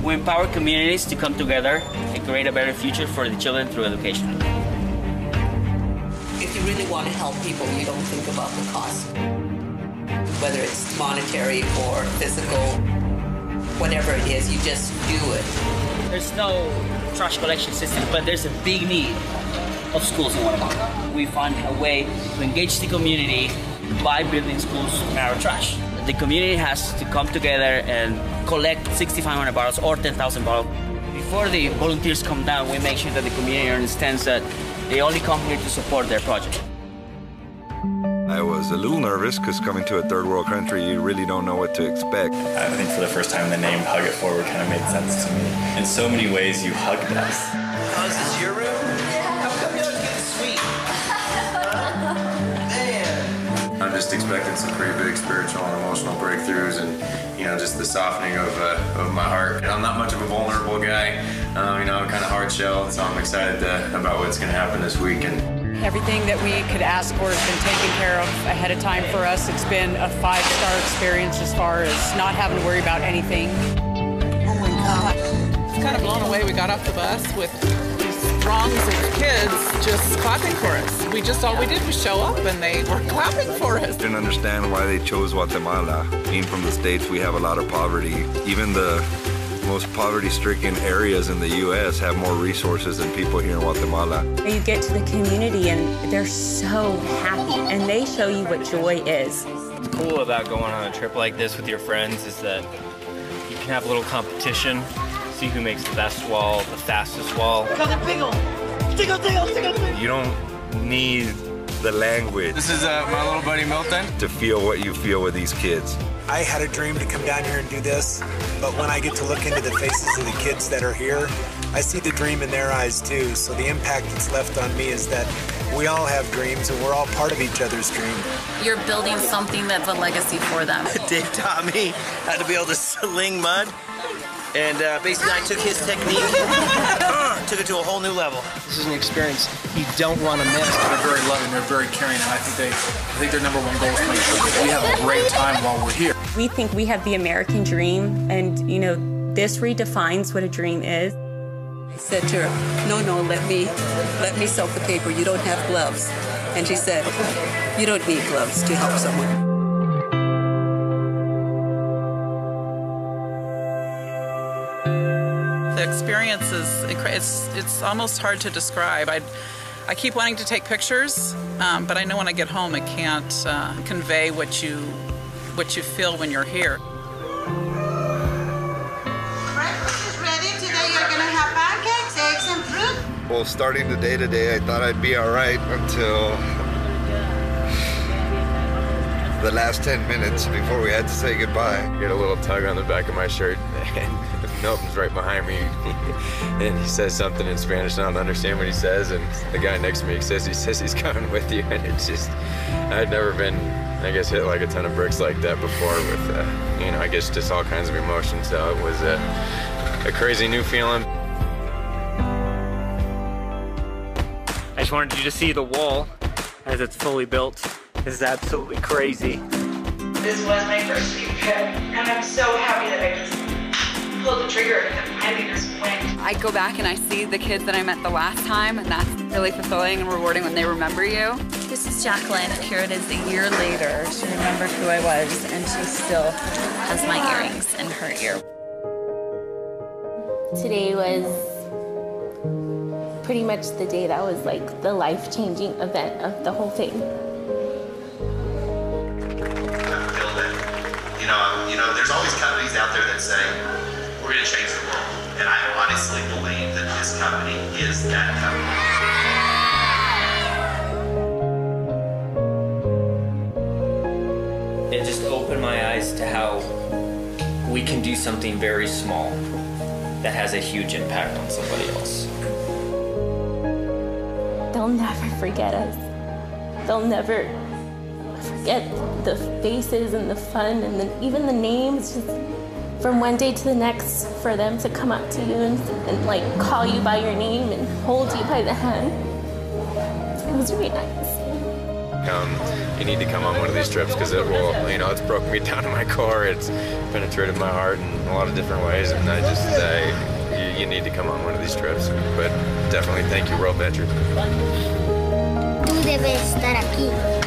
We empower communities to come together and create a better future for the children through education. If you really want to help people, you don't think about the cost. Whether it's monetary or physical, whatever it is, you just do it. There's no trash collection system, but there's a big need of schools in Guatemala. We found a way to engage the community by building schools in our trash. The community has to come together and collect 6,500 bottles or 10,000 bottles. Before the volunteers come down, we make sure that the community understands that they only come here to support their project. I was a little nervous because coming to a third world country, you really don't know what to expect. I think for the first time the name Hug It Forward kind of made sense to me. In so many ways you hugged us. Oh, is this your room? Yeah. How come yours getting sweet? Man. I'm just expecting some pretty big spiritual and emotional breakthroughs and, just the softening of my heart. I'm not much of a vulnerable guy, I'm kind of hard shelled, so I'm excited about what's going to happen this week. Everything that we could ask for has been taken care of ahead of time for us. It's been a 5-star experience as far as not having to worry about anything. Oh my God. It's kind of blown away. We got off the bus with these throngs of kids just clapping for us. All we did was show up and they were clapping for us. Didn't understand why they chose Guatemala. Being from the States, we have a lot of poverty. Even the most poverty-stricken areas in the U.S. have more resources than people here in Guatemala. You get to the community and they're so happy, and they show you what joy is. What's cool about going on a trip like this with your friends is that you can have a little competition, see who makes the best wall, the fastest wall. You don't need the language. This is my little buddy Milton. To feel what you feel with these kids. I had a dream to come down here and do this, but when I get to look into the faces of the kids that are here, I see the dream in their eyes too. So the impact that's left on me is that we all have dreams and we're all part of each other's dream. You're building something that's a legacy for them. Dave taught me how to be able to sling mud, and basically I took his technique, took it to a whole new level. This is an experience you don't want to miss. They're very loving, they're very caring, and I think their number one goal is to make sure that we have a great time while we're here. We think we have the American dream, and this redefines what a dream is. I said to her, no, let me soak the paper. You don't have gloves. And she said, you don't need gloves to help someone. The experience is it's almost hard to describe. I keep wanting to take pictures, but I know when I get home I can't convey what you feel when you're here. Breakfast is ready. Today you're going to have pancakes, eggs, and fruit. Well, starting the day today, I thought I'd be all right until the last 10 minutes before we had to say goodbye. Get a little tug on the back of my shirt, and Milton's right behind me, and he says something in Spanish, and I don't understand what he says, and the guy next to me says he's coming with you, and it's just, I'd never been, I guess, hit like a ton of bricks like that before with, I guess just all kinds of emotions, so it was a crazy new feeling. I just wanted you to see the wall as it's fully built. This is absolutely crazy. This was my first big trip, and I'm so happy that I just pulled the trigger and finally this point. I go back and I see the kids that I met the last time, and that's really fulfilling and rewarding when they remember you. This is Jacqueline. Here it is a year later. She remembered who I was, and she still has my earrings in her ear. Today was pretty much the day that was like the life-changing event of the whole thing. There's always companies out there that say, we're going to change the world. And I honestly believe that this company is that company. It just opened my eyes to how we can do something very small that has a huge impact on somebody else. They'll never forget us. They'll never forget the faces and the fun and even the names. Just from one day to the next, for them to come up to you and like call you by your name and hold you by the hand. It was really nice. you need to come on one of these trips because it will, you know, it's broken me down to my core. It's penetrated my heart in a lot of different ways, and I just you need to come on one of these trips. But definitely thank you, World Adventure. Tú debes estar aquí.